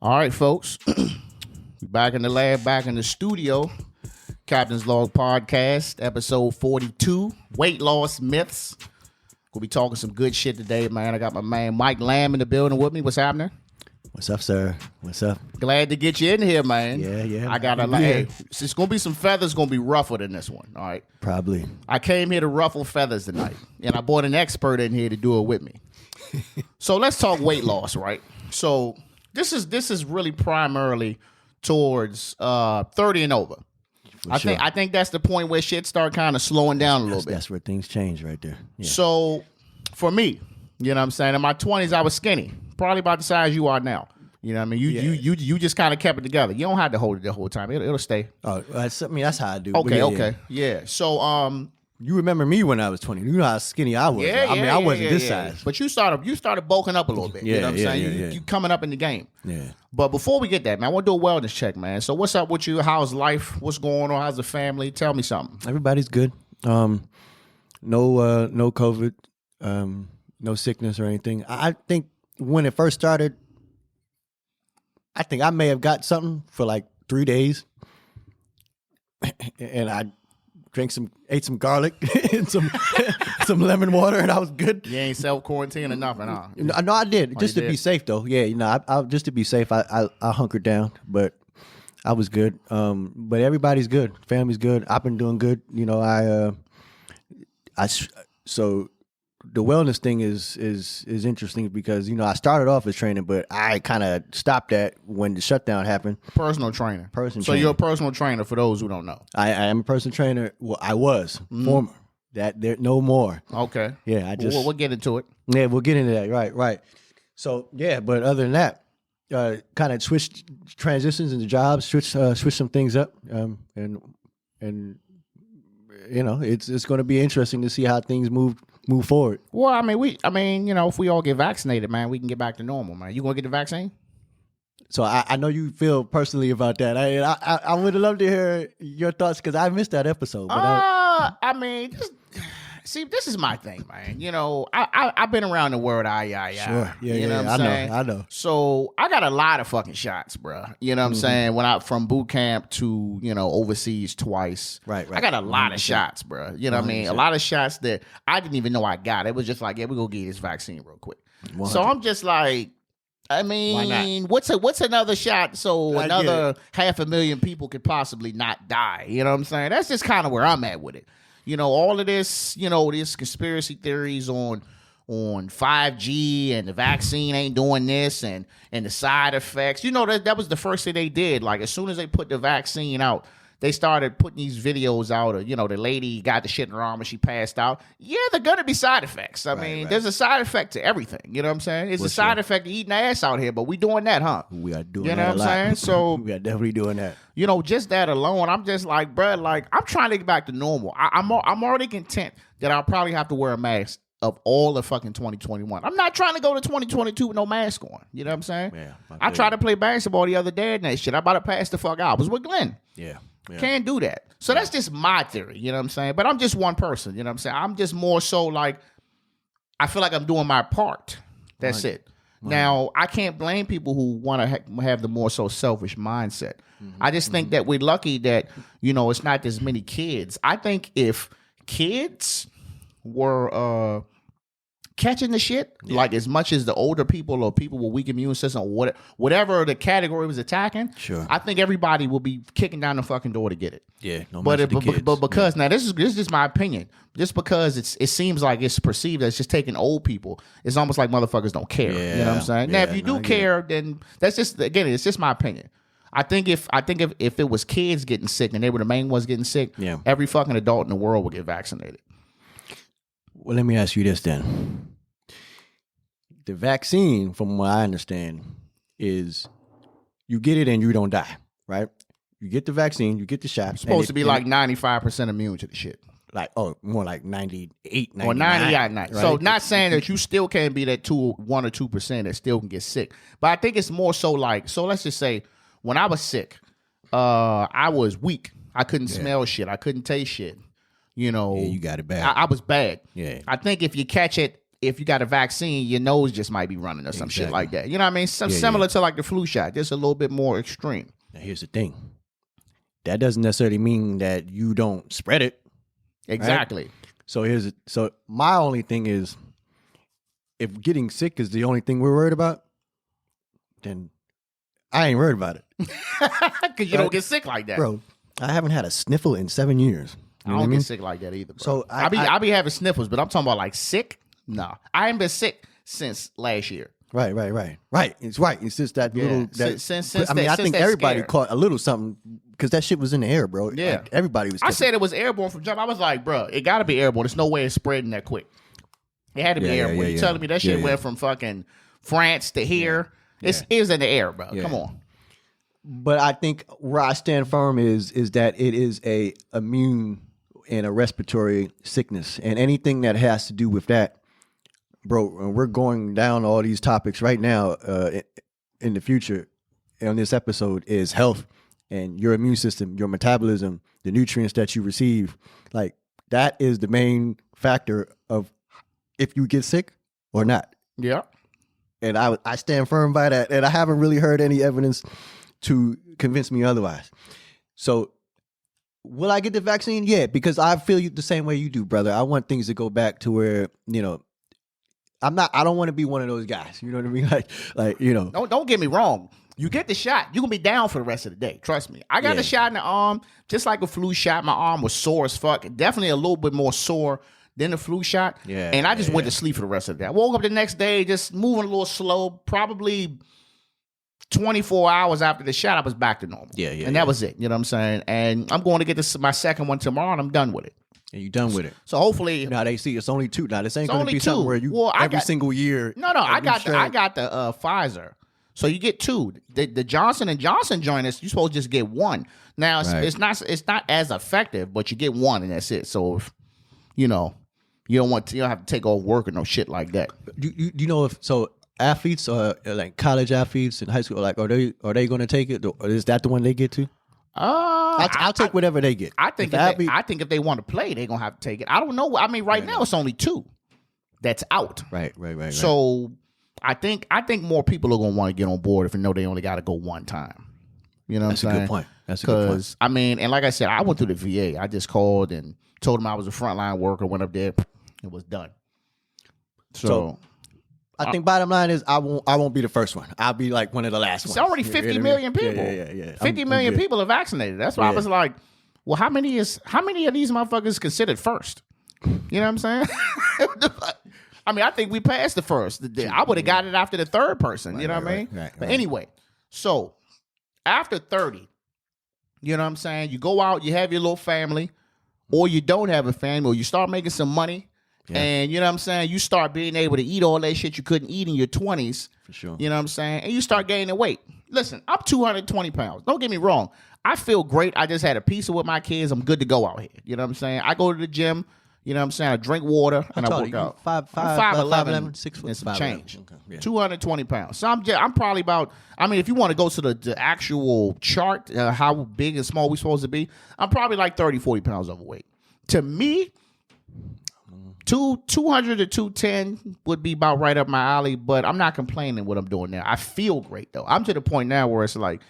All right, folks. Back in the lab, back in the studio. Captain's Log Podcast, episode 42, Weight Loss Myths. We'll be talking some good shit today, man. I got my man Mike Lamb in the building with me. What's happening? What's up, sir? What's up? Glad to get you in here, man. Yeah. I got a lot. Hey, it's going to be some feathers going to be ruffled in this one, all right? Probably. I came here to ruffle feathers tonight, and I brought an expert in here to do it with me. So let's talk weight loss, right? So this is really primarily towards 30 and over. I think that's the point where shit start kind of slowing down a little bit. That's where things change right there. Yeah. So for me, you know what I'm saying? In my 20s, I was skinny, probably about the size you are now. You know what I mean? You just kind of kept it together. You don't have to hold it the whole time. It'll stay. Oh, that's how I do. Okay. Yeah. So you remember me when I was 20. You know how skinny I was. I wasn't this size. But you started bulking up a little bit. You know what I'm saying? You coming up in the game. Yeah. But before we get that, man, I want to do a wellness check, man. So what's up with you? How's life? What's going on? How's the family? Tell me something. Everybody's good. No COVID, no sickness or anything. I think when it first started, I think I may have got something for like 3 days. And I ate some garlic and some lemon water, and I was good. You ain't self-quarantine or nothing, huh? No, I did. Just to be safe, though. Yeah, I just to be safe, I hunkered down, but I was good. But everybody's good. Family's good. I've been doing good. You know, so the wellness thing is interesting because, you know, I started off as training, but I kind of stopped that when the shutdown happened. Personal trainer. So you're a personal trainer for those who don't know. I am a personal trainer. Well, I was former. That there no more. Okay. Yeah, we'll get into it. Yeah, we'll get into that. Right. So yeah, but other than that, kind of switched transitions into jobs, switch some things up, and you know, it's going to be interesting to see how things move forward. Well, I mean, you know, if we all get vaccinated, man, we can get back to normal, man. You gonna get the vaccine? So I know you feel personally about that. I would love to hear your thoughts because I missed that episode. But see, this is my thing, man. You know, I've been around the world. Sure. Yeah. You know what I'm saying? I know. So I got a lot of fucking shots, bro. You know what I'm saying? When I from boot camp to, you know, overseas twice. Right. I got a lot of shots, bro. You know what I mean? A lot of shots that I didn't even know I got. It was just like, yeah, we're gonna get this vaccine real quick. 100. So I'm just like, I mean, what's another shot so another 500,000 people could possibly not die? You know what I'm saying? That's just kind of where I'm at with it. You know, all of this, you know, these conspiracy theories on 5G and the vaccine ain't doing this and the side effects. You know, that was the first thing they did. Like, as soon as they put the vaccine out, they started putting these videos out of, you know, the lady got the shit in her arm and she passed out. Yeah, there are going to be side effects. I mean, there's a side effect to everything. You know what I'm saying? It's a side effect to eating ass out here, but we doing that, huh? We are doing that. You know what I'm saying? So we are definitely doing that. You know, just that alone, I'm just like, bro, like, I'm trying to get back to normal. I'm already content that I'll probably have to wear a mask of all of fucking 2021. I'm not trying to go to 2022 with no mask on. You know what I'm saying? Yeah. I tried to play basketball the other day and that shit. I about to pass the fuck out. I was with Glenn. Yeah. Can't do that. So that's just my theory, you know what I'm saying? But I'm just one person, you know what I'm saying? I'm just more so like, I feel like I'm doing my part. That's it. Now, I can't blame people who want to have the more so selfish mindset. I just think that we're lucky that, you know, it's not as many kids. I think if kids were catching the shit, like as much as the older people or people with weak immune system or whatever the category was attacking, sure, I think everybody will be kicking down the fucking door to get it. Yeah, but because now this is just my opinion. Just because it seems like it's perceived as just taking old people, it's almost like motherfuckers don't care. Yeah, you know what I'm saying? Now, if you do care, then that's just, again, it's just my opinion. I think if it was kids getting sick and they were the main ones getting sick, every fucking adult in the world would get vaccinated. Well, let me ask you this then. The vaccine, from what I understand, is you get it and you don't die, right? You get the vaccine, you get the shot. It's supposed to be like 95% immune to the shit. Like, more like 98, 99. Or 99. Right? So not saying that you still can't be that 1 or 2% that still can get sick. But I think it's more so like, so let's just say when I was sick, I was weak. I couldn't smell shit. I couldn't taste shit. You know. Yeah, you got it bad. I was bad. Yeah. I think if you catch it if you got a vaccine, your nose just might be running or some shit like that. You know what I mean? Similar to like the flu shot, just a little bit more extreme. Now, here's the thing. That doesn't necessarily mean that you don't spread it. Exactly. Right? So my only thing is, if getting sick is the only thing we're worried about, then I ain't worried about it. Because you don't get sick like that. Bro, I haven't had a sniffle in 7 years. I don't get sick like that either, bro. So I be having sniffles, but I'm talking about like sick? No. I ain't been sick since last year. Right. It's right. It's just that little. I think everybody caught a little something because that shit was in the air, bro. Yeah. Like, everybody was. I said it was airborne from jump. I was like, bro, it got to be airborne. There's no way it's spreading that quick. It had to be airborne. You telling me that shit went from fucking France to here? It was in the air, bro. Come on. But I think where I stand firm is that it is a immune and a respiratory sickness, and anything that has to do with that, bro. We're going down all these topics right now. In the future, on this episode, is health and your immune system, your metabolism, the nutrients that you receive. Like that is the main factor of if you get sick or not. Yeah. And I stand firm by that, and I haven't really heard any evidence to convince me otherwise. So, will I get the vaccine? Yeah, because I feel the same way you do, brother. I want things to go back to where, I don't want to be one of those guys. You know what I mean? Like Don't get me wrong. You get the shot, you gonna be down for the rest of the day. Trust me. I got the shot in the arm, just like a flu shot. My arm was sore as fuck. Definitely a little bit more sore than the flu shot. Yeah. And I just went to sleep for the rest of the day. I woke up the next day just moving a little slow, probably 24 hours after the shot, I was back to normal. And that was it. You know what I'm saying? And I'm going to get my second one tomorrow, and I'm done with it. And you done with it? So hopefully, now they see it's only 2. Now this ain't going to be something where you every single year. No, I got the Pfizer. So you get 2. The Johnson & Johnson joint is you supposed to just get 1. Now it's not as effective, but you get 1 and that's it. So if, you don't have to take off work or no shit like that. Do you know if so? Athletes or like college athletes in high school, like are they going to take it? Or is that the one they get to? I'll take whatever they get. I think if they want to play, they're gonna have to take it. I don't know. I mean, right now it's only 2 that's out. Right. So I think more people are gonna want to get on board if they know they only got to go one time. You know what I'm saying? That's a good point. That's a good point. I mean, and like I said, I went through the VA. I just called and told them I was a frontline worker. Went up there, it was done. So I think bottom line is I won't be the first one. I'll be like one of the last ones. It's already 50 million people. Yeah. 50 million people are vaccinated. That's why I was like, well, how many of these motherfuckers considered first? You know what I'm saying? I mean, I think we passed the first. I would have got it after the third person. You know what I mean? Right. But anyway, so after 30, you know what I'm saying? You go out, you have your little family, or you don't have a family, or you start making some money. Yeah. And you know what I'm saying? You start being able to eat all that shit you couldn't eat in your 20s. For sure. You know what I'm saying? And you start gaining weight. Listen, I'm 220 pounds. Don't get me wrong. I feel great. I just had a pizza with my kids. I'm good to go out here. You know what I'm saying? I go to the gym. You know what I'm saying? I drink water and I work out. 5'11", 6 foot and some change. Okay. Yeah. 220 pounds. So I'm probably about, I mean, if you want to go to the actual chart, how big and small we supposed to be, I'm probably like 30, 40 pounds overweight. To me, 200 to 210 would be about right up my alley, but I'm not complaining what I'm doing now. I feel great, though. I'm to the point now where it's like,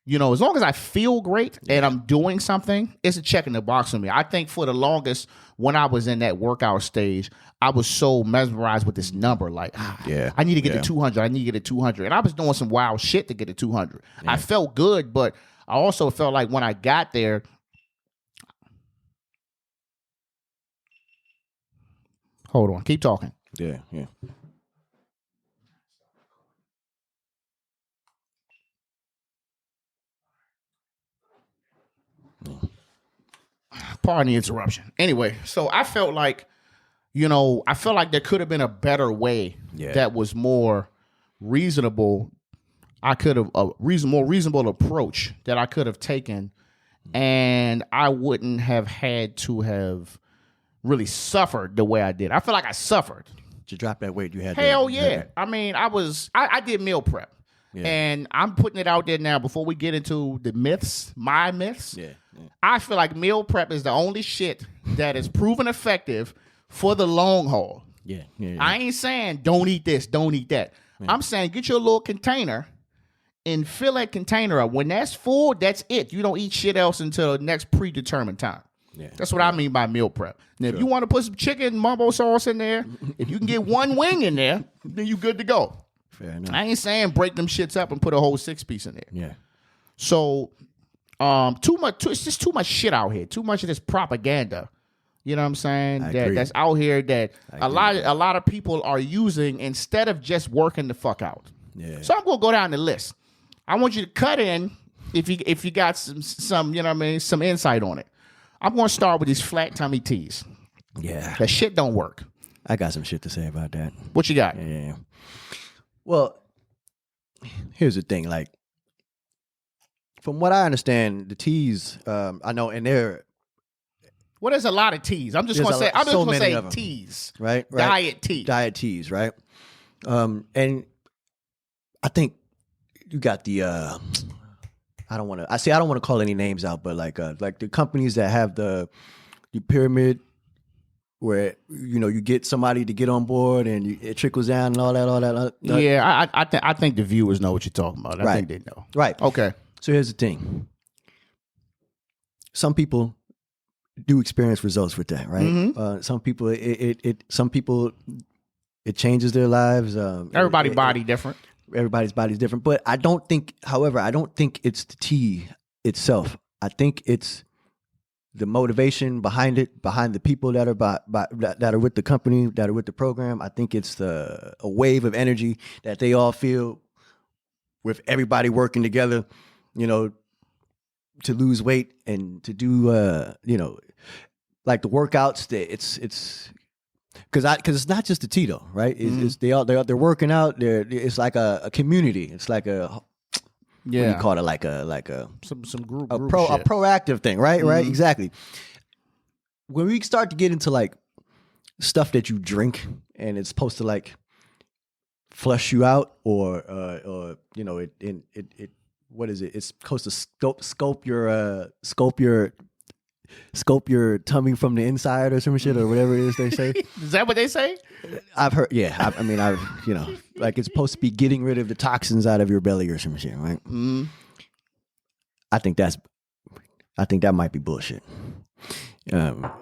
as long as I feel great and I'm doing something, it's a check in the box for me. I think for the longest, when I was in that workout stage, I was so mesmerized with this number. Like, I need to get to 200. I need to get to 200. And I was doing some wild shit to get to 200. Yeah. I felt good, but I also felt like when I got there, hold on. Keep talking. Yeah. Pardon the interruption. Anyway, so I felt like, there could have been a better way that was more reasonable. I could have more reasonable approach that I could have taken, and I wouldn't have had to have really suffered the way I did. I feel like I suffered. To drop that weight, you had Hell yeah. I mean, I did meal prep. Yeah. And I'm putting it out there now before we get into the myths, my myths. Yeah. I feel like meal prep is the only shit that is proven effective for the long haul. Yeah. I ain't saying don't eat this, don't eat that. Yeah. I'm saying get your little container and fill that container up. When that's full, that's it. You don't eat shit else until the next predetermined time. Yeah. That's what I mean by meal prep. Now, if you want to put some chicken mumbo sauce in there, if you can get one wing in there, then you good to go. Fair enough. I ain't saying break them shits up and put a whole 6-piece in there. Yeah. So, it's just too much shit out here. Too much of this propaganda. You know what I'm saying? That's out here that a lot of people are using instead of just working the fuck out. Yeah. So I'm gonna go down the list. I want you to cut in if you got some you know what I mean, some insight on it. I'm gonna start with these flat tummy teas. Yeah. That shit don't work. I got some shit to say about that. What you got? Yeah. Well, here's the thing. Like, from what I understand, the teas, I know, and they're. Well, there's a lot of teas. I'm just gonna say teas. Right. Diet tea. Diet teas, right? And I think you got the. I don't want to call any names out, but like the companies that have the pyramid, where you get somebody to get on board and it trickles down and all that. Yeah, I think the viewers know what you're talking about. I think they know. Right. Okay. So here's the thing. Some people do experience results with that, right? Mm-hmm. Some people it changes their lives. Everybody's body different. Everybody's body's different, but I don't think it's the tea itself. I think it's the motivation behind it, behind the people that are with the company, that are with the program. I think it's a wave of energy that they all feel with everybody working together, to lose weight and to do, like the workouts. It's because it's not just the tea though, right? They're working out. It's like a community. It's like a. Yeah. What do you call it? Like a some group a proactive thing, right? Mm-hmm. Right, exactly. When we start to get into like stuff that you drink and it's supposed to like flush you out, or it what is it? It's supposed to scope your tummy from the inside or some shit or whatever it is they say. Is that what they say? I've heard. Yeah, I've like it's supposed to be getting rid of the toxins out of your belly or some shit, right? Mm-hmm. I think that might be bullshit. But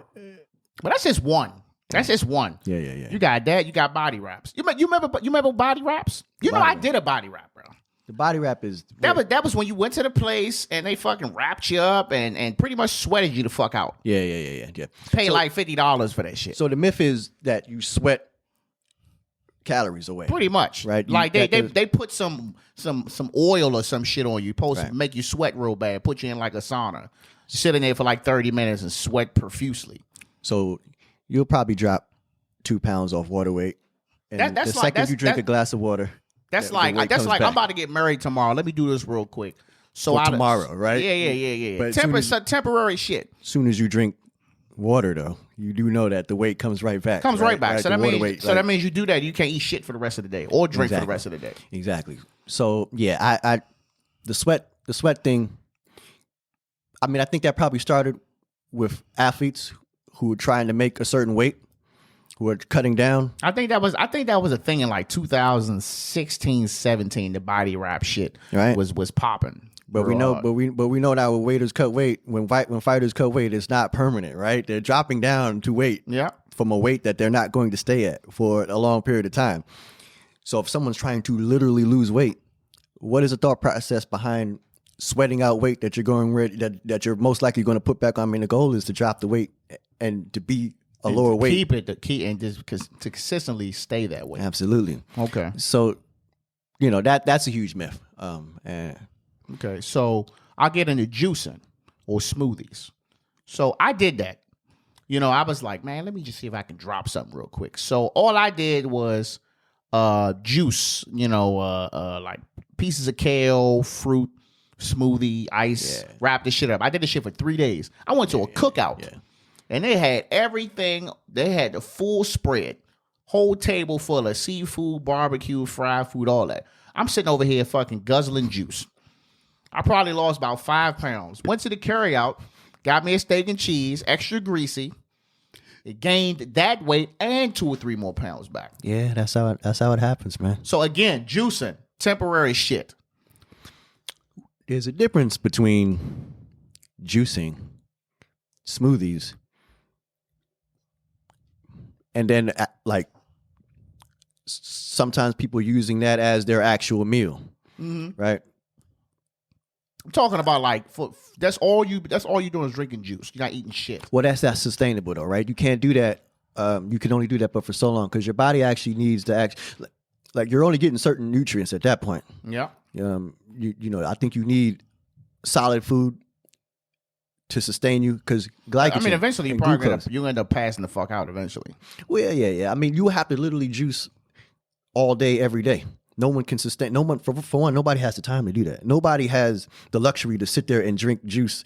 that's just one. That's just one. Yeah. You got that. You got body wraps. You remember body wraps? I did a body wrap, bro. The body wrap is that was when you went to the place and they fucking wrapped you up and pretty much sweated you the fuck out. Yeah. Pay like $50 for that shit. So the myth is that you sweat calories away. Pretty much, right? Like they put some oil or some shit on you, supposed to make you sweat real bad, put you in like a sauna, sit in there for like 30 minutes and sweat profusely. So you'll probably drop 2 pounds off water weight, and the second you drink a glass of water. That's like I'm about to get married tomorrow. Let me do this real quick. So tomorrow, right? Yeah. But temporary shit. As soon as you drink water, though, you do know that the weight comes right back. Right? So that means you do that. You can't eat shit for the rest of the day or drink for the rest of the day. Exactly. So yeah, the sweat thing. I mean, I think that probably started with athletes who were trying to make a certain weight, who are cutting down. I think that was a thing in like 2016, 17. The body wrap shit was popping. But we know now when waiters cut weight, when fighters cut weight, it's not permanent, right? They're dropping down to weight from a weight that they're not going to stay at for a long period of time. So if someone's trying to literally lose weight, what is the thought process behind sweating out weight that that you're most likely going to put back on? I mean, the goal is to drop the weight and to be a lower weight. Keep it to consistently stay that way. Absolutely. Okay. So, that's a huge myth. Okay, so I'll get into juicing or smoothies. So I did that. I was like, man, let me just see if I can drop something real quick. So all I did was juice, like pieces of kale, fruit, smoothie, ice, wrap this shit up. I did this shit for 3 days. I went to a cookout, and they had everything. They had the full spread, whole table full of seafood, barbecue, fried food, all that. I'm sitting over here fucking guzzling juice. I probably lost about 5 pounds. Went to the carryout, got me a steak and cheese, extra greasy. it gained that weight and 2 or 3 more pounds back. Yeah, that's how it happens, man. So again, juicing, temporary shit. There's a difference between juicing, smoothies, and then like sometimes people using that as their actual meal, right? I'm talking about like that's all you doing is drinking juice. You're not eating shit. Well, that's not sustainable though, right? You can't do that. You can only do that, but for so long, because your body actually needs to like you're only getting certain nutrients at that point. Yeah. I think you need solid food to sustain you, because glycogen. I mean, eventually you're probably gonna end up passing the fuck out eventually. Well, yeah. I mean, you have to literally juice all day, every day. No one can sustain. No one, for one, nobody has the time to do that. Nobody has the luxury to sit there and drink juice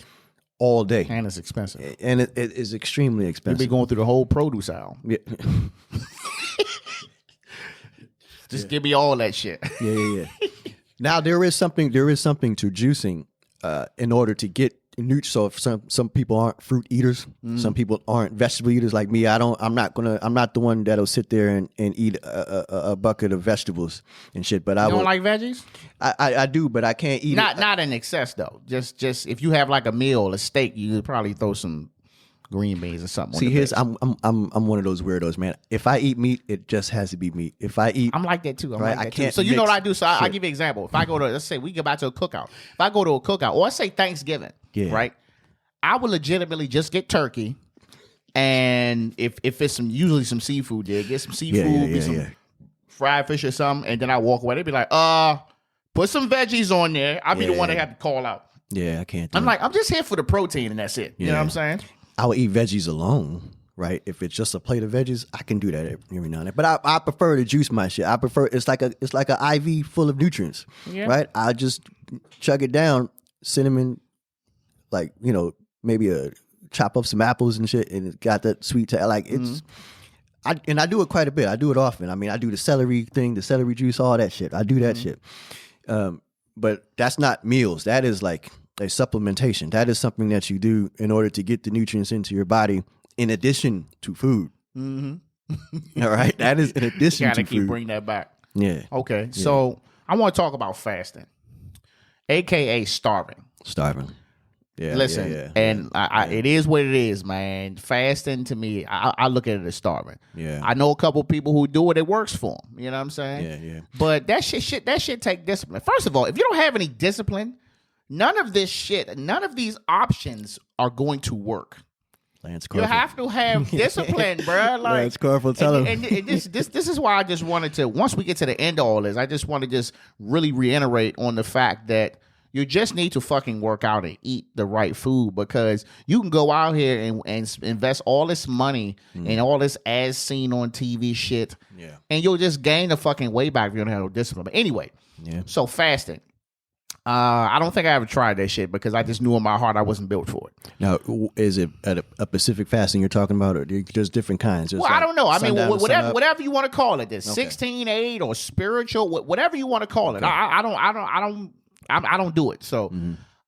all day. And it's expensive. And it is extremely expensive. You'll be going through the whole produce aisle. Yeah. Just give me all that shit. Yeah. Now there is something to juicing in order to get nutrients. So if some people aren't fruit eaters, some people aren't vegetable eaters like me. I'm not the one that'll sit there and eat a bucket of vegetables and shit. But I don't like veggies. I do, but I can't eat it. Not in excess though. Just if you have like a meal, a steak, you could probably throw some green beans or something. See, I'm one of those weirdos, man. If I eat meat, it just has to be meat. If I eat, I'm like that too. I can't. So you know what I do? So I'll give you an example. If I go to, let's say we get back to a cookout. If I go to a cookout, or let's say Thanksgiving, right? I would legitimately just get turkey, and if it's usually some seafood, get some seafood, some fried fish or something, and then I walk away. They'd be like, put some veggies on there. I'll be the one that have to call out. Yeah, I can't. I'm just here for the protein, and that's it. You know what I'm saying? I would eat veggies alone, right? If it's just a plate of veggies, I can do that every now and then. But I prefer to juice my shit. I prefer it's like an IV full of nutrients, right? I just chug it down, cinnamon, like maybe chop up some apples and shit, and it's got that sweet taste. Like it's, I do it quite a bit. I do it often. I mean, I do the celery thing, the celery juice, all that shit. I do that shit. But that's not meals. That is like a supplementation. That is something that you do in order to get the nutrients into your body in addition to food. All right? That is in addition to food. Gotta keep bringing that back. Yeah. Okay. Yeah. So I want to talk about fasting, AKA starving. Yeah. Listen, it is what it is, man. Fasting to me, I look at it as starving. Yeah. I know a couple people who do it. It works for them. You know what I'm saying? Yeah. But that shit take discipline. First of all, if you don't have any discipline, none of these options are going to work. Lance Corporal. You have to have discipline, bro. Like, Lance Corporal, tell him. And this is why I just wanted to, once we get to the end of all this, I just want to just really reiterate on the fact that you just need to fucking work out and eat the right food, because you can go out here and invest all this money and all this as seen on TV shit, and you'll just gain the fucking weight back if you don't have no discipline. But anyway, so fasting. I don't think I ever tried that shit because I just knew in my heart I wasn't built for it. Now, is it a Pacific fasting you're talking about, or there's different kinds? Well, I don't know. I mean, whatever you want to call it, this 16-8 or spiritual, whatever you want to call it. I don't do it. So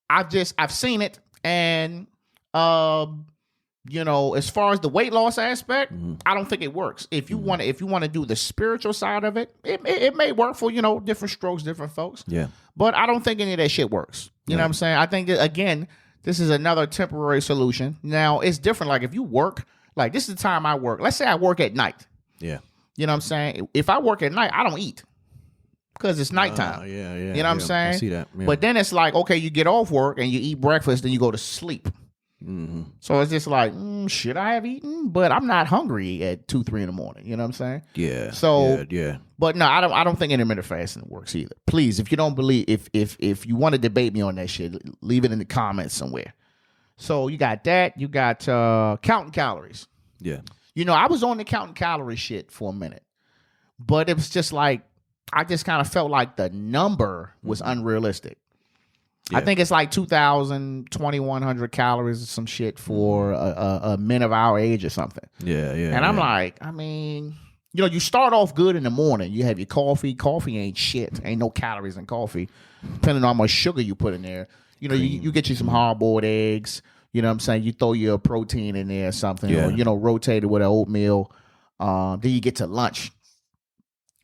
I've seen it, and as far as the weight loss aspect, I don't think it works. If you want to do the spiritual side of it, it may work for different strokes, different folks. Yeah. But I don't think any of that shit works. You know what I'm saying? I think that, again, this is another temporary solution. Now it's different. Like if you work, like this is the time I work. Let's say I work at night. Yeah. You know what I'm saying? If I work at night, I don't eat. Because it's nighttime. Yeah. You know what I'm saying? I see that. Yeah. But then it's like, okay, you get off work and you eat breakfast, then you go to sleep. So it's just like, should I have eaten? But I'm not hungry at 2-3 in the morning. You know what I'm saying? Yeah. So yeah. But no, I don't think intermittent fasting works either. Please, if you don't believe, if you want to debate me on that shit, leave it in the comments somewhere. So you got that. You got counting calories. Yeah. I was on the counting calorie shit for a minute, but it was just like, I just kind of felt like the number was unrealistic. Yeah. I think it's like 2,000, 2,100 calories or some shit for a men of our age or something. Yeah. And I'm like, I mean, you start off good in the morning. You have your coffee. Coffee ain't shit. Ain't no calories in coffee, depending on how much sugar you put in there. You get you some hard-boiled eggs. You know what I'm saying? You throw your protein in there or something, Yeah. or, rotate it with an oatmeal. Then you get to lunch.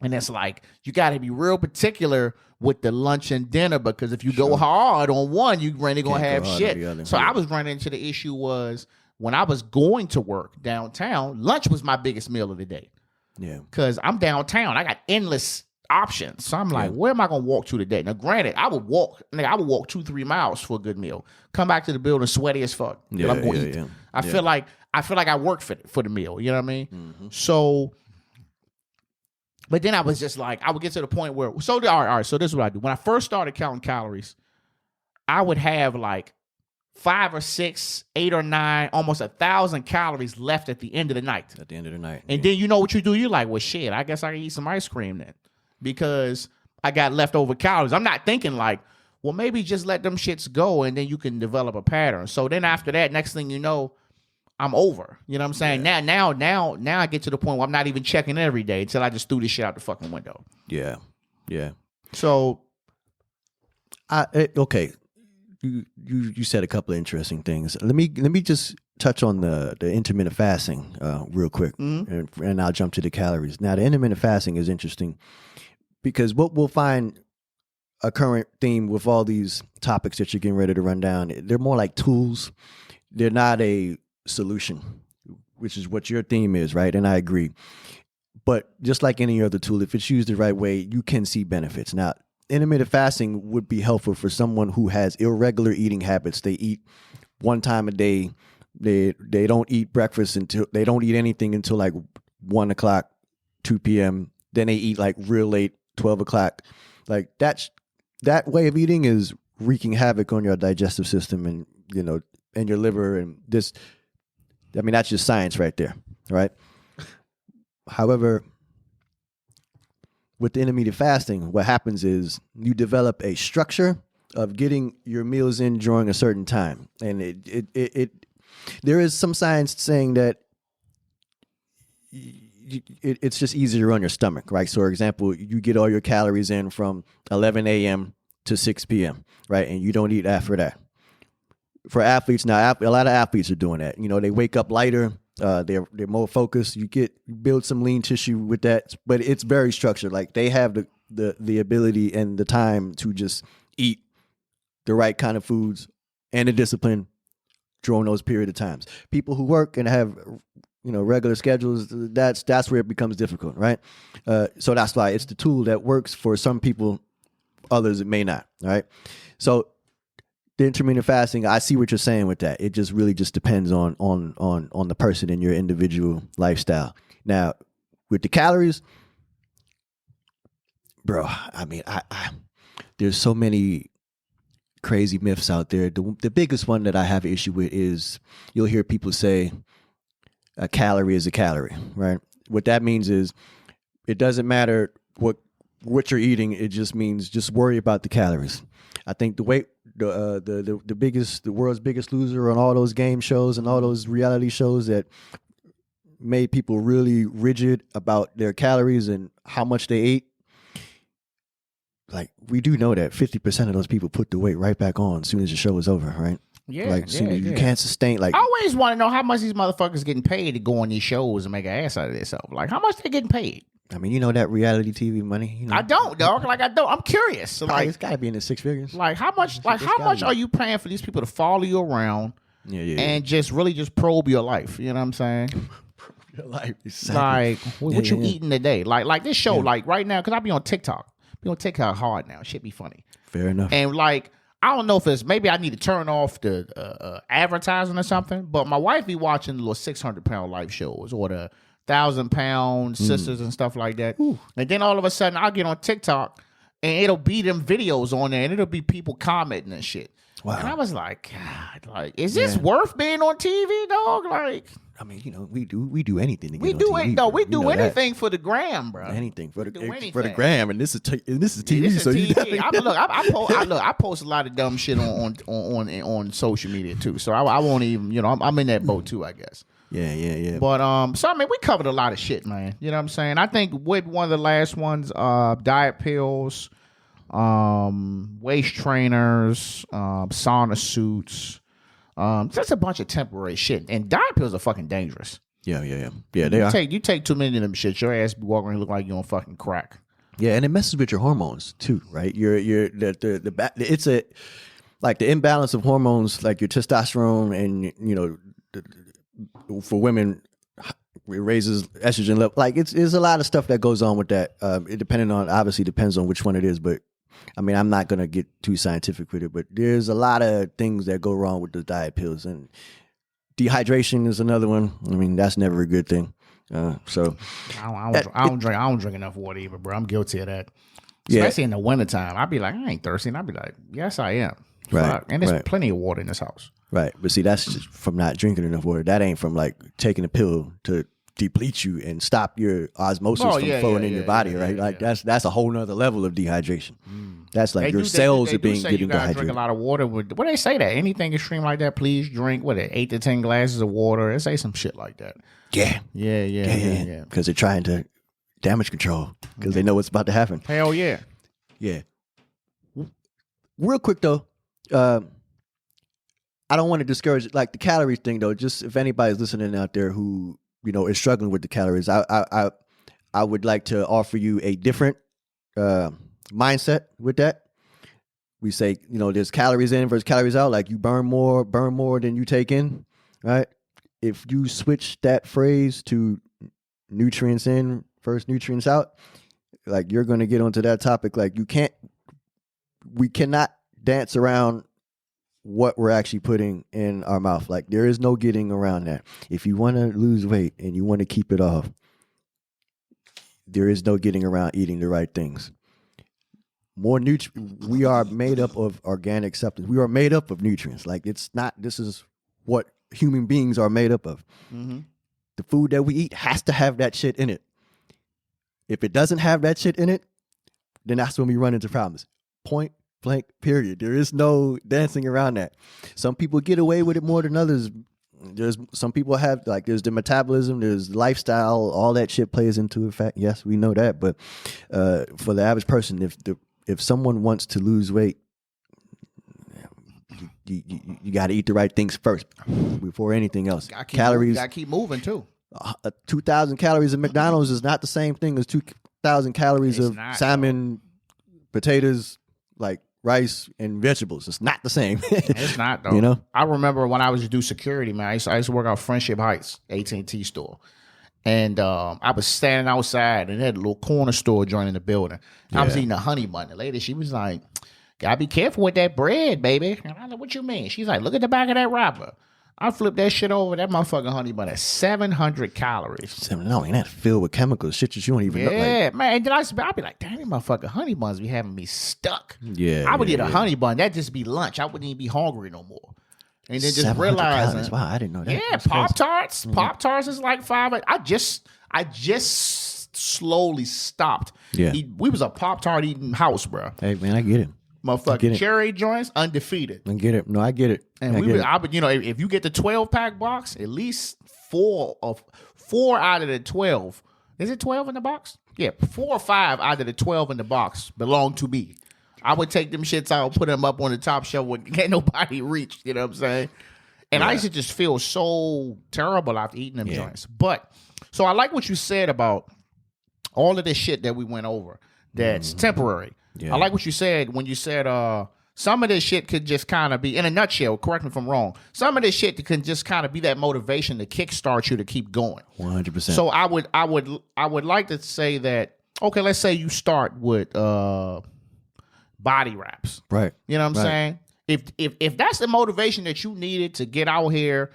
And it's like, you got to be real particular with the lunch and dinner, because if you go hard on one, you really going to have shit. So I was running into the issue was when I was going to work downtown, lunch was my biggest meal of the day. Yeah. Because I'm downtown. I got endless options. So I'm like, where am I going to walk to today? Now, granted, I would walk 2-3 miles for a good meal. Come back to the building sweaty as fuck. Yeah, I'm going to eat. Yeah. I feel like I work for the meal. You know what I mean? Mm-hmm. So, but then I was just like, I would get to the point where, all right, so this is what I do. When I first started counting calories, I would have like 5 or 6, 8 or 9, almost 1,000 calories left at the end of the night. At the end of the night. And then you know what you do? You're like, well, shit, I guess I can eat some ice cream then, because I got leftover calories. I'm not thinking like, well, maybe just let them shits go and then you can develop a pattern. So then after that, next thing you know, I'm over. You know what I'm saying? Yeah. Now I get to the point where I'm not even checking every day until I just threw this shit out the fucking window. Yeah. Yeah. So, okay. You said a couple of interesting things. Let me just touch on the intermittent fasting real quick, and I'll jump to the calories. Now, the intermittent fasting is interesting because what we'll find a current theme with all these topics that you're getting ready to run down, they're more like tools. They're not a solution, which is what your theme is, right? And I agree. But just like any other tool, if it's used the right way, you can see benefits. Now, intermittent fasting would be helpful for someone who has irregular eating habits. They eat one time a day. They don't eat breakfast they don't eat anything until like 1 o'clock, 2 p.m. Then they eat like real late, 12 o'clock. Like that way of eating is wreaking havoc on your digestive system and your liver and this. I mean, that's just science right there, right? However, with the intermittent fasting, what happens is you develop a structure of getting your meals in during a certain time. And there is some science saying that it's just easier on your stomach, right? So, for example, you get all your calories in from 11 a.m. to 6 p.m., right? And you don't eat after that. For athletes, now a lot of athletes are doing that. They wake up lighter. They're more focused. You build some lean tissue with that, but it's very structured. Like they have the ability and the time to just eat the right kind of foods and the discipline during those period of times. People who work and have regular schedules, that's where it becomes difficult, right? So that's why it's the tool that works for some people, others it may not, right? So the intermittent fasting, I see what you're saying with that. It just really just depends on the person and your individual lifestyle. Now, with the calories, bro, I mean, I there's so many crazy myths out there. The biggest one that I have an issue with is you'll hear people say a calorie is a calorie, right? What that means is it doesn't matter what you're eating. It just means just worry about the calories. I think the world's biggest loser on all those game shows and all those reality shows that made people really rigid about their calories and how much they ate. Like, we do know that 50% of those people put the weight right back on as soon as the show is over, right? Yeah, you can't sustain. Like, I always want to know how much these motherfuckers getting paid to go on these shows and make an ass out of themselves. Like, how much they getting paid? I mean, that reality TV money. I don't, dog. Like, I don't. I'm curious. So, like, it's got to be in the 6 figures. Like, how much? Like, how much are you paying for these people to follow you around? And just really just probe your life? You know what I'm saying? Probe your life. Exactly. Like, what you eating today? Like this show. Like right now, because I be on TikTok. Be on TikTok hard now. Shit be funny. Fair enough. And like, I don't know if it's maybe I need to turn off the advertising or something. But my wife be watching the little 600-pound life shows or the 1,000-pound sisters and stuff like that. Ooh. And then all of a sudden I'll get on TikTok and it'll be them videos on there and it'll be people commenting and shit. Wow. And I was like, God, like, is this worth being on TV, dog? Like, I mean, we do anything to get we on do TV. No, we do anything for the gram, bro. Anything for the gram, and this is TV. This so is TV. I post a lot of dumb shit on social media too. So I won't even, I'm in that boat too, I guess. Yeah. But so I mean, we covered a lot of shit, man. You know what I'm saying? I think with one of the last ones, diet pills, waist trainers, sauna suits, That's a bunch of temporary shit. And diet pills are fucking dangerous. Yeah, they are. You take too many of them shit, your ass be walking and look like you on fucking crack. Yeah, and it messes with your hormones too, right? It's a like the imbalance of hormones, like your testosterone, and for women, it raises estrogen level. Like it's a lot of stuff that goes on with that. It obviously depends on which one it is, but I mean, I'm not gonna get too scientific with it, but there's a lot of things that go wrong with the diet pills, and dehydration is another one. I mean, that's never a good thing. So I don't drink enough water either, bro. I'm guilty of that. Especially in the wintertime. I'd be like, I ain't thirsty. And I'd be like, yes, I am. Right. Fuck. And there's plenty of water in this house. Right. But see, that's just from not drinking enough water. That ain't from like taking a pill to deplete you and stop your osmosis from flowing in your body, right? Like that's a whole nother level of dehydration. That's like your cells are getting dehydrated. Drink a lot of water. What they say that anything extreme like that, please drink 8 to 10 glasses of water. They say some shit like that. Yeah. Because they're trying to damage control because they know what's about to happen. Hell yeah. Yeah. Real quick though, I don't want to discourage like the calories thing though. Just if anybody's listening out there who is struggling with the calories, I would like to offer you a different mindset with that. We say there's calories in versus calories out. Like you burn more than you take in, right? If you switch that phrase to nutrients in versus nutrients out, like you're going to get onto that topic. Like we cannot dance around what we're actually putting in our mouth. Like there is no getting around that. If you want to lose weight and you want to keep it off, there is no getting around eating the right things. We are made up of organic substance. We are made up of nutrients. Like this is what human beings are made up of. Mm-hmm. The food that we eat has to have that shit in it. If it doesn't have that shit in it, then that's when we run into problems. Point blank, period. There is no dancing around that. Some people get away with it more than others. There's some people have there's the metabolism, there's lifestyle, all that shit plays into effect. Yes, we know that. But for the average person, if someone wants to lose weight, you got to eat the right things first before anything else. Calories. Got to keep moving too. 2,000 calories of McDonald's is not the same thing as 2,000 calories of salmon, potatoes, like rice and vegetables. It's not the same. It's not though. I remember when I was to do security, man. I used to work out Friendship Heights, AT&T store. And I was standing outside and they had a little corner store joint in the building. I was eating a honey bun. The lady, she was like, gotta be careful with that bread, baby. And I like, what you mean? She's like, look at the back of that wrapper. I flipped that shit over. That motherfucking honey bun has 700 calories. No, ain't that filled with chemicals? Shit that you don't even know. Yeah, man. And then I'd be like, damn, these motherfucking honey buns be having me stuck. Yeah. I would eat a honey bun. That'd just be lunch. I wouldn't even be hungry no more. And then just realizing. Wow, I didn't know that. Yeah, Pop-Tarts. Mm-hmm. Pop-Tarts is like 5. I just slowly stopped. Yeah. We was a Pop-Tart eating house, bro. Hey, man, I get it. Motherfucking cherry joints, undefeated. I get it. No, I get it. And if you get the 12-pack box, at least 4 out of the 12. Is it 12 in the box? Yeah, 4 or 5 out of the 12 in the box belong to me. I would take them shits out, put them up on the top shelf where can't nobody reach. You know what I'm saying? And I used to just feel so terrible after eating them joints. But so I like what you said about all of this shit that we went over. That's temporary. Yeah. I like what you said when you said some of this shit could just kind of be, in a nutshell, correct me if I'm wrong, some of this shit can just kind of be that motivation to kickstart you to keep going. 100%. So I would like to say that, okay, let's say you start with body wraps. Right. You know what I'm saying? If that's the motivation that you needed to get out here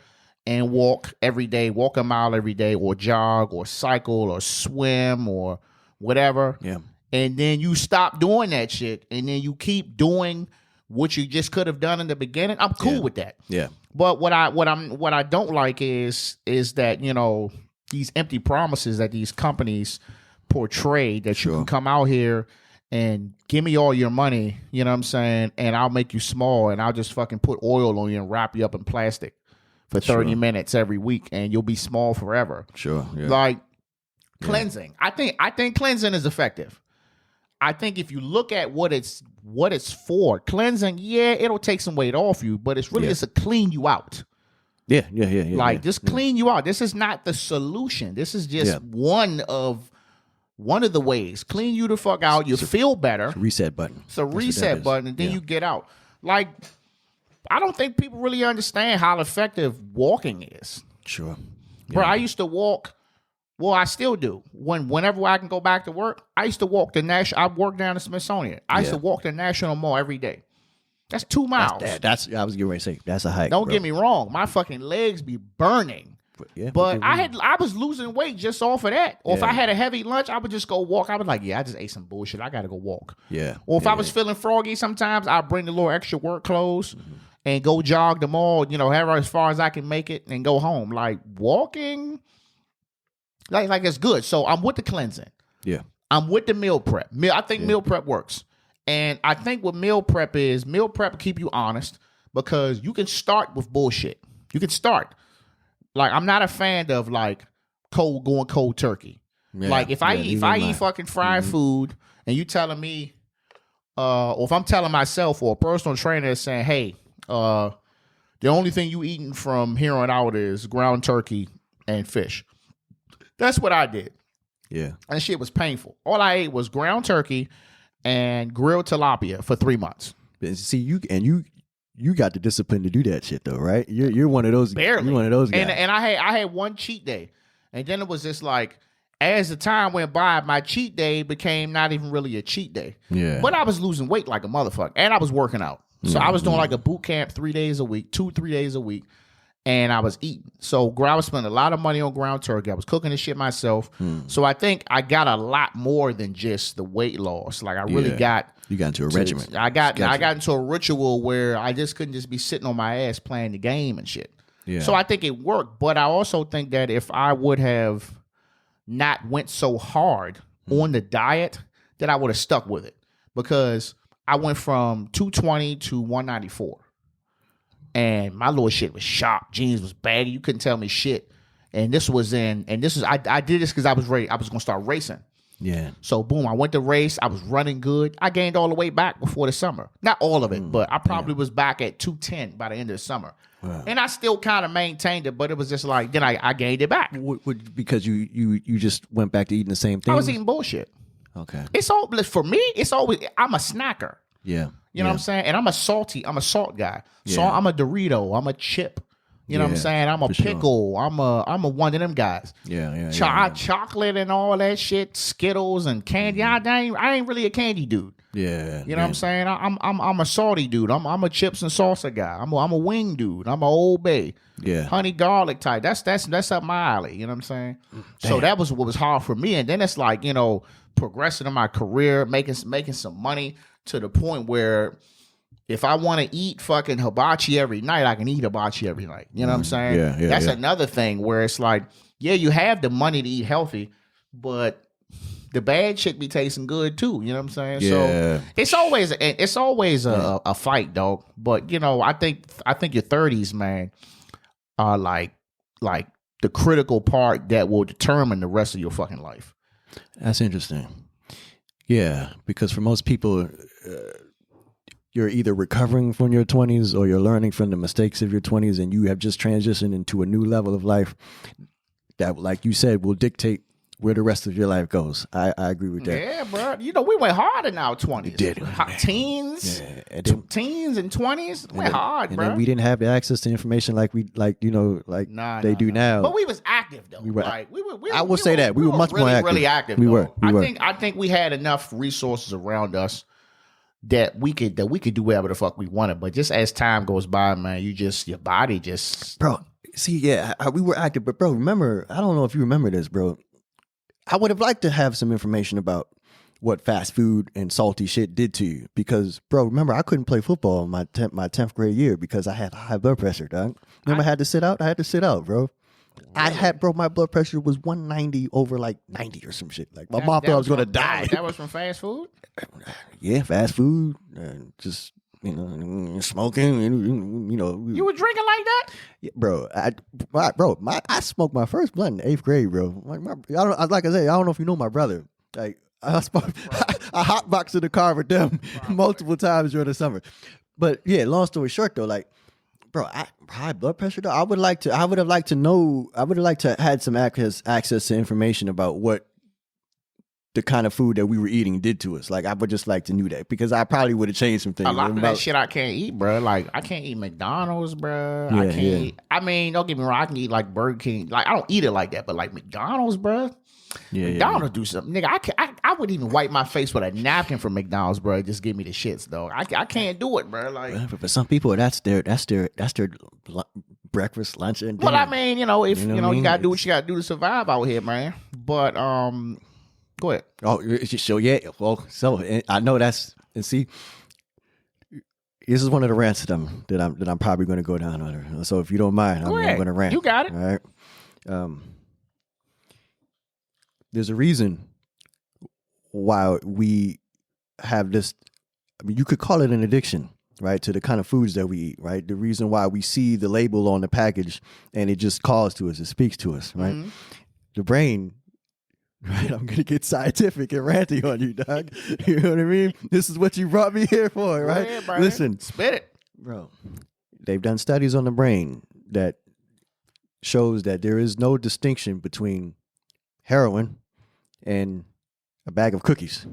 and walk every day, walk a mile every day, or jog, or cycle, or swim, or whatever. Yeah. And then you stop doing that shit, and then you keep doing what you just could have done in the beginning. I'm cool with that. Yeah. But what I don't like is that these empty promises that these companies portray that you can come out here and give me all your money, you know what I'm saying, and I'll make you small, and I'll just fucking put oil on you and wrap you up in plastic for 30 minutes every week, and you'll be small forever. Sure. Yeah. Like cleansing. I think cleansing is effective. I think if you look at what it's for, cleansing, yeah, it'll take some weight off you, but it's really just to clean you out. Yeah. Like just clean you out. This is not the solution. This is just one of the ways. Clean you the fuck out. You feel better. It's a reset button. It's a reset button, and then you get out. Like, I don't think people really understand how effective walking is. Sure. Yeah. Bro, I used to walk. Well, I still do. Whenever I can go back to work, I used to walk the National. I worked down the Smithsonian. I used to walk the National Mall every day. That's 2 miles. That's I was getting ready to say that's a hike. Don't get me wrong. My fucking legs be burning. But I was losing weight just off of that. Or if I had a heavy lunch, I would just go walk. I was like, I just ate some bullshit. I got to go walk. Yeah. Or if I was feeling froggy sometimes, I'd bring the little extra work clothes and go jog the mall, however as far as I can make it and go home. Like walking, like it's good. So I'm with the cleansing. Yeah. I'm with the meal prep. I think meal prep works. And I think what meal prep keep you honest because you can start with bullshit. You can start. Like, I'm not a fan of like going cold turkey. Yeah, like if I eat fucking fried food and you telling me, or if I'm telling myself or a personal trainer is saying, hey, the only thing you eating from here on out is ground turkey and fish. That's what I did. Yeah. And shit was painful. All I ate was ground turkey and grilled tilapia for 3 months. See, you got the discipline to do that shit though, right? You're one of those. Barely. You're one of those guys. And I had one cheat day, and then it was just like, as the time went by, my cheat day became not even really a cheat day. Yeah. But I was losing weight like a motherfucker, and I was working out. So I was doing like a boot camp 3 days a week, 2-3 days a week, and I was eating. So I was spending a lot of money on ground turkey. I was cooking this shit myself. So I think I got a lot more than just the weight loss. Like I really got. You got into a regimen. I got into a ritual where I just couldn't just be sitting on my ass playing the game and shit. Yeah. So I think it worked, but I also think that if I would have not went so hard on the diet, that I would have stuck with it because I went from 220 to 194, and my little shit was sharp. Jeans was baggy. You couldn't tell me shit. I did this because I was ready. I was gonna start racing. Yeah. So boom, I went to race. I was running good. I gained all the way back before the summer. Not all of it, but I probably was back at 210 by the end of the summer. Wow. And I still kind of maintained it, but it was just like, then I gained it back. Because you just went back to eating the same thing? I was eating bullshit. Okay. For me, I'm a snacker. Yeah. You know what I'm saying? And I'm a salt guy. So I'm a Dorito. I'm a chip. You know what I'm saying? I'm a pickle. Sure. I'm a one of them guys. Yeah. Chocolate and all that shit, Skittles and candy. I ain't really a candy dude. Yeah. You know what I'm saying? I'm a salty dude. I'm a chips and salsa guy. I'm a wing dude. I'm a Old Bay. Yeah. Honey garlic type. That's up my alley. You know what I'm saying? Damn. So that was what was hard for me. And then it's like, progressing in my career, making some money to the point where if I want to eat fucking hibachi every night, I can eat hibachi every night. You know what I'm saying? Yeah. That's another thing where it's like, you have the money to eat healthy, but the bad shit be tasting good too. You know what I'm saying? Yeah. So it's always a fight, dog. But I think your 30s, man, are like the critical part that will determine the rest of your fucking life. That's interesting. Yeah, because for most people, you're either recovering from your 20s or you're learning from the mistakes of your 20s, and you have just transitioned into a new level of life that, like you said, will dictate where the rest of your life goes. I agree with that. Yeah, bro. We went hard in our 20s. We did. Teens, teens and 20s went hard, bro. And then we didn't have the access to information like they do now. But we was active though. I will say that we were much more active. Really active. We were. I think we had enough resources around us that we could do whatever the fuck we wanted. But just as time goes by, man, your body just. Bro, see, we were active, but bro, remember? I don't know if you remember this, bro. I would have liked to have some information about what fast food and salty shit did to you. Because, bro, remember, I couldn't play football in my 10th grade year because I had high blood pressure, dog. Remember I had to sit out? I had to sit out, bro. My blood pressure was 190 over like 90 or some shit. Like, my mom thought I was going to die. That was from fast food? Yeah, fast food. Just, smoking. You were drinking like that? Yeah, bro. I smoked my first blunt in 8th grade, bro. Like I don't know if you know my brother. Like, I hotboxed in the car with them multiple times during the summer. But yeah, long story short though, like, bro, high blood pressure though. I would have liked to had some access to information about what the kind of food that we were eating did to us. Like, I would just like to know that, because I probably would have changed some things. A lot of that shit I can't eat, bro. Like, I can't eat McDonald's, bro. Yeah, I can't eat. I mean, don't get me wrong. I can eat like Burger King. Like, I don't eat it like that, but like McDonald's, bro. Yeah, McDonald's do something, nigga. I would even wipe my face with a napkin from McDonald's, bro. Just give me the shits, though. I can't do it, bro. Like, but for some people, that's their breakfast, lunch, and dinner. Well, I mean, you know, if you gotta do what you gotta do to survive out here, man. But go ahead. Oh, so yeah. Well, so I know that's, and see, this is one of the rants that I'm probably going to go down on. So if you don't mind, I'm going to rant. You got it. All right. There's a reason why we have this. I mean, you could call it an addiction, right, to the kind of foods that we eat, right? The reason why we see the label on the package and it just calls to us, it speaks to us, right? Mm-hmm. The brain, right? I'm going to get scientific and ranty on you, dog. You know what I mean? This is what you brought me here for, right? Yeah, listen. Spit it. Bro, they've done studies on the brain that shows that there is no distinction between heroin and a bag of cookies,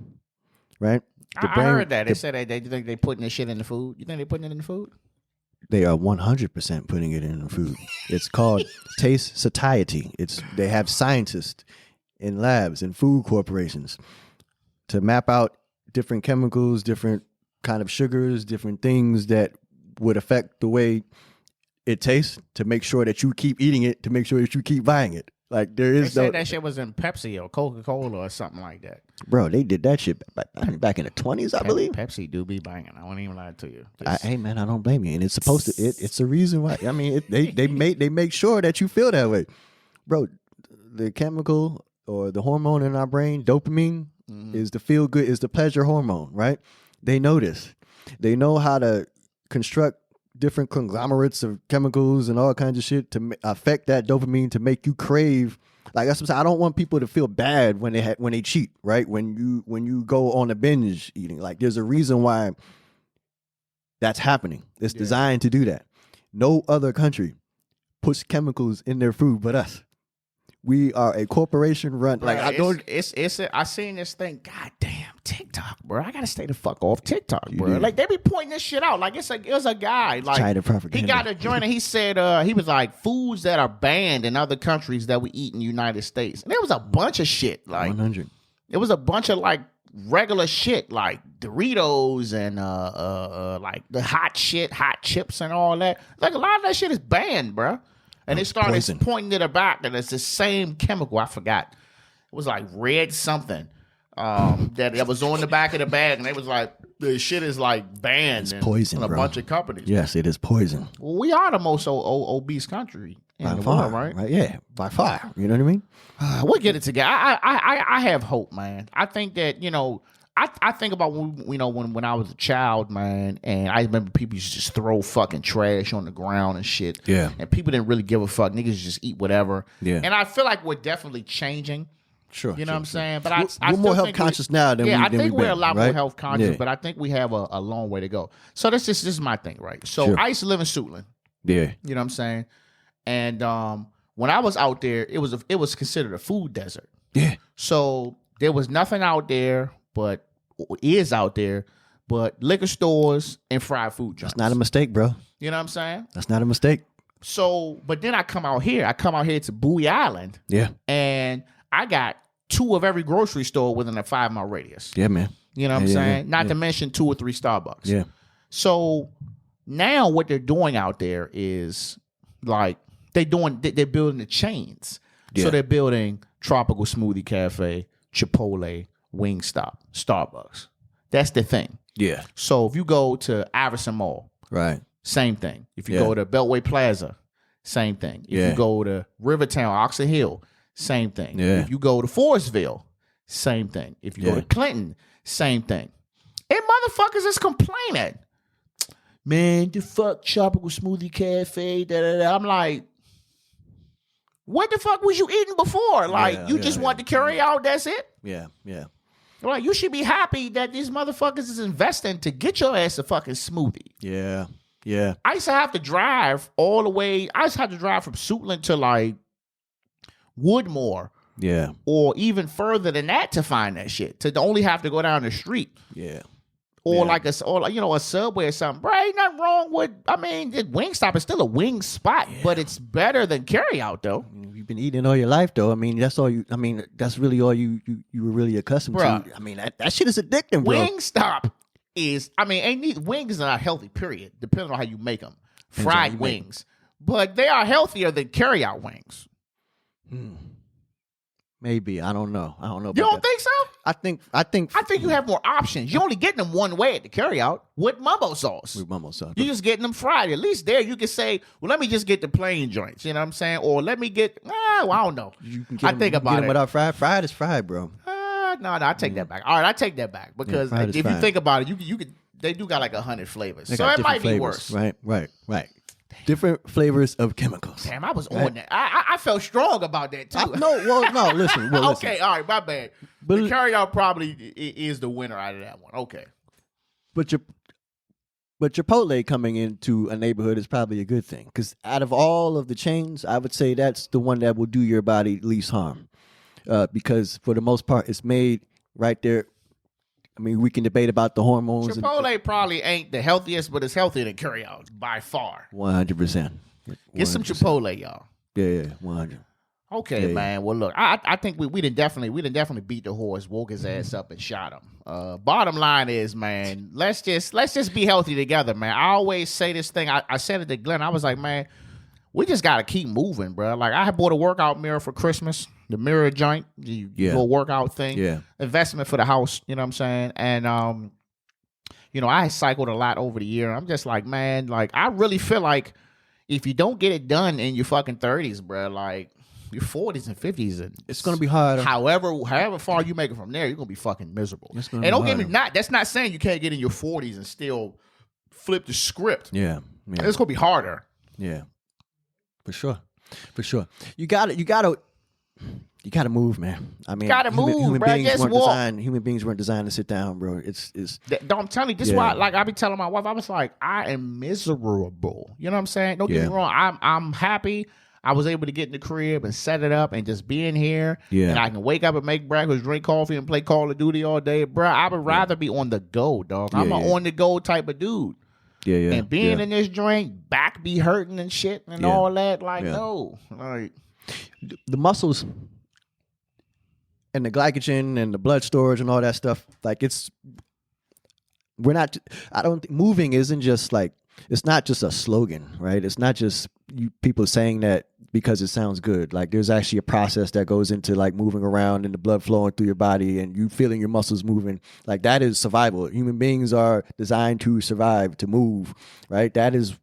right? I heard that. They said they think they putting this shit in the food. You think they putting it in the food? They are 100% putting it in the food. It's called taste satiety. They have scientists in labs and food corporations to map out different chemicals, different kind of sugars, different things that would affect the way it tastes, to make sure that you keep eating it, to make sure that you keep buying it. Like, there is they said that shit was in Pepsi or Coca-Cola or something like that. Bro, they did that shit back in the 20s, I believe. Pepsi do be banging. I won't even lie to you. Hey man, I don't blame you. And it's supposed to. It's a reason why. I mean, they make sure that you feel that way, bro. The chemical or the hormone in our brain, dopamine, is the feel good, is the pleasure hormone, right? They know this. They know how to construct different conglomerates of chemicals and all kinds of shit to affect that dopamine, to make you crave. Like, that's what I'm saying. I don't want people to feel bad when they cheat, right? When you go on a binge eating, like, there's a reason why that's happening. It's designed to do that. No other country puts chemicals in their food but us. We are a corporation run. Like, I seen this thing. God damn, TikTok, bro. I gotta stay the fuck off TikTok, bro. Like, they be pointing this shit out. Like, it was a guy. Like, China propaganda. He got a joint and he said he was like, foods that are banned in other countries that we eat in the United States. And there was a bunch of shit. Like, 100. It was a bunch of like regular shit, like Doritos and like the hot chips and all that. Like, a lot of that shit is banned, bro. And they started pointing to the back, and it's the same chemical. I forgot. It was like red something that was on the back of the bag, and they was like, the shit is like banned. It's poison, in a bunch of companies. Yes, it is poison. Well, we are the most obese country in the world, right? Yeah, by far. You know what I mean? We'll get it together. I have hope, man. I think that, you know, I think about when I was a child, man, and I remember people used to just throw fucking trash on the ground and shit. Yeah. And people didn't really give a fuck. Niggas just eat whatever. Yeah. And I feel like we're definitely changing. Sure. You know what I'm saying? But we're more health conscious now than I think we're been, a lot right? more health conscious, Yeah. but I think we have a long way to go. So this is my thing, right? So I used to live in Suitland. Yeah. You know what I'm saying? And when I was out there, it was considered a food desert. Yeah. So there was nothing out there but liquor stores and fried food joints. That's not a mistake, bro. You know what I'm saying? That's not a mistake. So, but then I come out here to Bowie Island. Yeah. And I got 2 of every grocery store within a 5-mile radius. Yeah, man. You know what I'm saying? Not to mention 2 or 3 Starbucks. Yeah. So now what they're doing out there is like they're building the chains. Yeah. So they're building Tropical Smoothie Cafe, Chipotle, Wingstop, Starbucks. That's the thing. Yeah. So if you go to Iverson Mall, right, same thing. If you go to Beltway Plaza, same thing. If you go to Rivertown, Oxon Hill, same thing. Yeah. If you go to Forestville, same thing. If you go to Clinton, same thing. And motherfuckers is complaining. Man, the fuck Tropical Smoothie Cafe, da-da-da. I'm like, what the fuck was you eating before? Like, you just want to carry out, that's it? Yeah, yeah. Like, you should be happy that these motherfuckers is investing to get your ass a fucking smoothie. Yeah. Yeah. I used to have to drive all the way. I used to have to drive from Suitland to like Woodmore. Yeah. Or even further than that to find that shit. To only have to go down the street. Yeah. Or like a Subway or something. Bro, ain't nothing wrong with, I mean, Wingstop is still a wing spot, but it's better than carry out though. You've been eating all your life though. I mean, that's really all you were really accustomed to. I mean, that shit is addicting, bro. Wingstop is, wings are not healthy, period, depending on how you make them. Fried wings. But they are healthier than carry out wings. Maybe. I don't know. You don't think so? I think you have more options. You're only getting them one way at the carryout with mumbo sauce. You're just getting them fried. At least there you can say, well, let me just get the plain joints. You know what I'm saying? Or let me get, I don't know. Think about it. Without fried. Fried is fried, bro. No, I take that back. All right, I take that back because if you think about it, you could. They do got like 100 flavors, so it might be worse. Right. Different flavors of chemicals. Damn, I was on that. I felt strong about that too. No, listen. Okay, all right, my bad. But the carryout probably is the winner out of that one. Okay. But Chipotle coming into a neighborhood is probably a good thing because out of all of the chains, I would say that's the one that will do your body least harm. Because for the most part, it's made right there. I mean, we can debate about the hormones. Chipotle probably ain't the healthiest, but it's healthier than carryout by far. 100%. Get some Chipotle, y'all. Yeah, 100. Okay, man. Well, look, I think we didn't definitely beat the horse, woke his ass up, and shot him. Bottom line is, man, let's just be healthy together, man. I always say this thing. I said it to Glenn. I was like, man, we just gotta keep moving, bro. Like I bought a workout mirror for Christmas. The mirror joint, little workout thing, investment for the house. You know what I'm saying? And I cycled a lot over the year. I'm just like, man, like I really feel like if you don't get it done in your fucking 30s, bro, like your 40s and 50s, it's gonna be hard. However far you make it from there, you're gonna be fucking miserable. And don't get me that's not saying you can't get in your 40s and still flip the script. Yeah. It's gonna be harder. Yeah, for sure. You gotta move, man. I mean, human beings weren't designed to sit down, bro. I'm telling you, this is why, like, I be telling my wife, I was like, I am miserable. You know what I'm saying? Don't get me wrong. I'm happy I was able to get in the crib and set it up and just be in here. Yeah. And I can wake up and make breakfast, drink coffee, and play Call of Duty all day, bro. I would rather be on the go, dog. I'm an on the go type of dude. Yeah. And being in this joint, back be hurting and shit and all that, like, no, like the muscles. And the glycogen and the blood storage and all that stuff, like moving isn't just like, it's not just a slogan, right? It's not just people saying that because it sounds good. Like there's actually a process that goes into like moving around and the blood flowing through your body and you feeling your muscles moving. Like that is survival. Human beings are designed to survive, to move, right? That's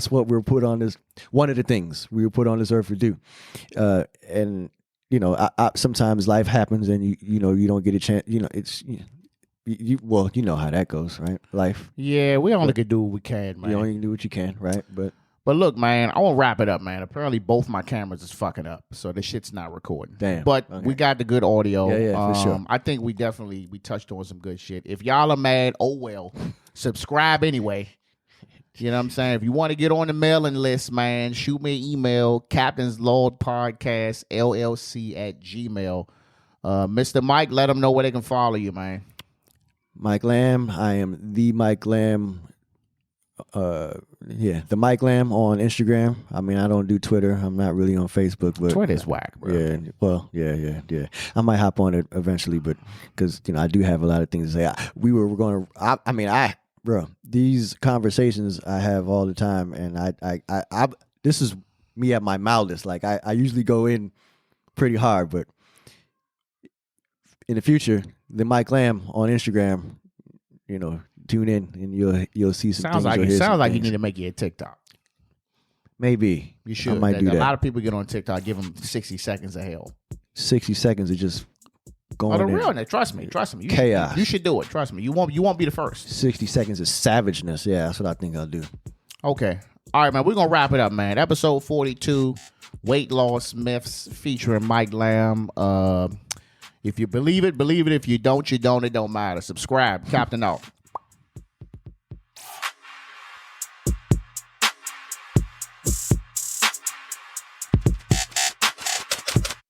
what we're put on this. One of the things we were put on this earth to do. And sometimes life happens and you don't get a chance. It's you know how that goes, right? Life. Yeah, we only can do what we can, man. You only can do what you can, right? But look, man, I want to wrap it up, man. Apparently, both my cameras is fucking up, so this shit's not recording. Damn. But we got the good audio. Yeah, for sure. I think we touched on some good shit. If y'all are mad, oh well. Subscribe anyway. You know what I'm saying? If you want to get on the mailing list, man, shoot me an email, CaptainsLogPodcastLLC @gmail. Mr. Mike, let them know where they can follow you, man. Mike Lamb. I am the Mike Lamb. The Mike Lamb on Instagram. I mean, I don't do Twitter. I'm not really on Facebook, but Twitter's whack, bro. Yeah. Well, yeah. I might hop on it eventually, but because I do have a lot of things to say. Bro, these conversations I have all the time, and I this is me at my mildest. Like I usually go in pretty hard, but in the future, the Mike Lamb on Instagram, tune in and you'll see some things. Sounds like you need to make you a TikTok. Maybe you should. I might do that. A lot of people get on TikTok, give them 60 seconds of hell. 60 seconds of just going. The realness. Trust me. Chaos. You should do it. Trust me. You won't be the first. 60 seconds of savageness. Yeah, that's what I think I'll do. Okay. All right, man. We're gonna wrap it up, man. Episode 42, weight loss myths featuring Mike Lamb. If you believe it, believe it. If you don't, you don't. It don't matter. Subscribe. Captain out.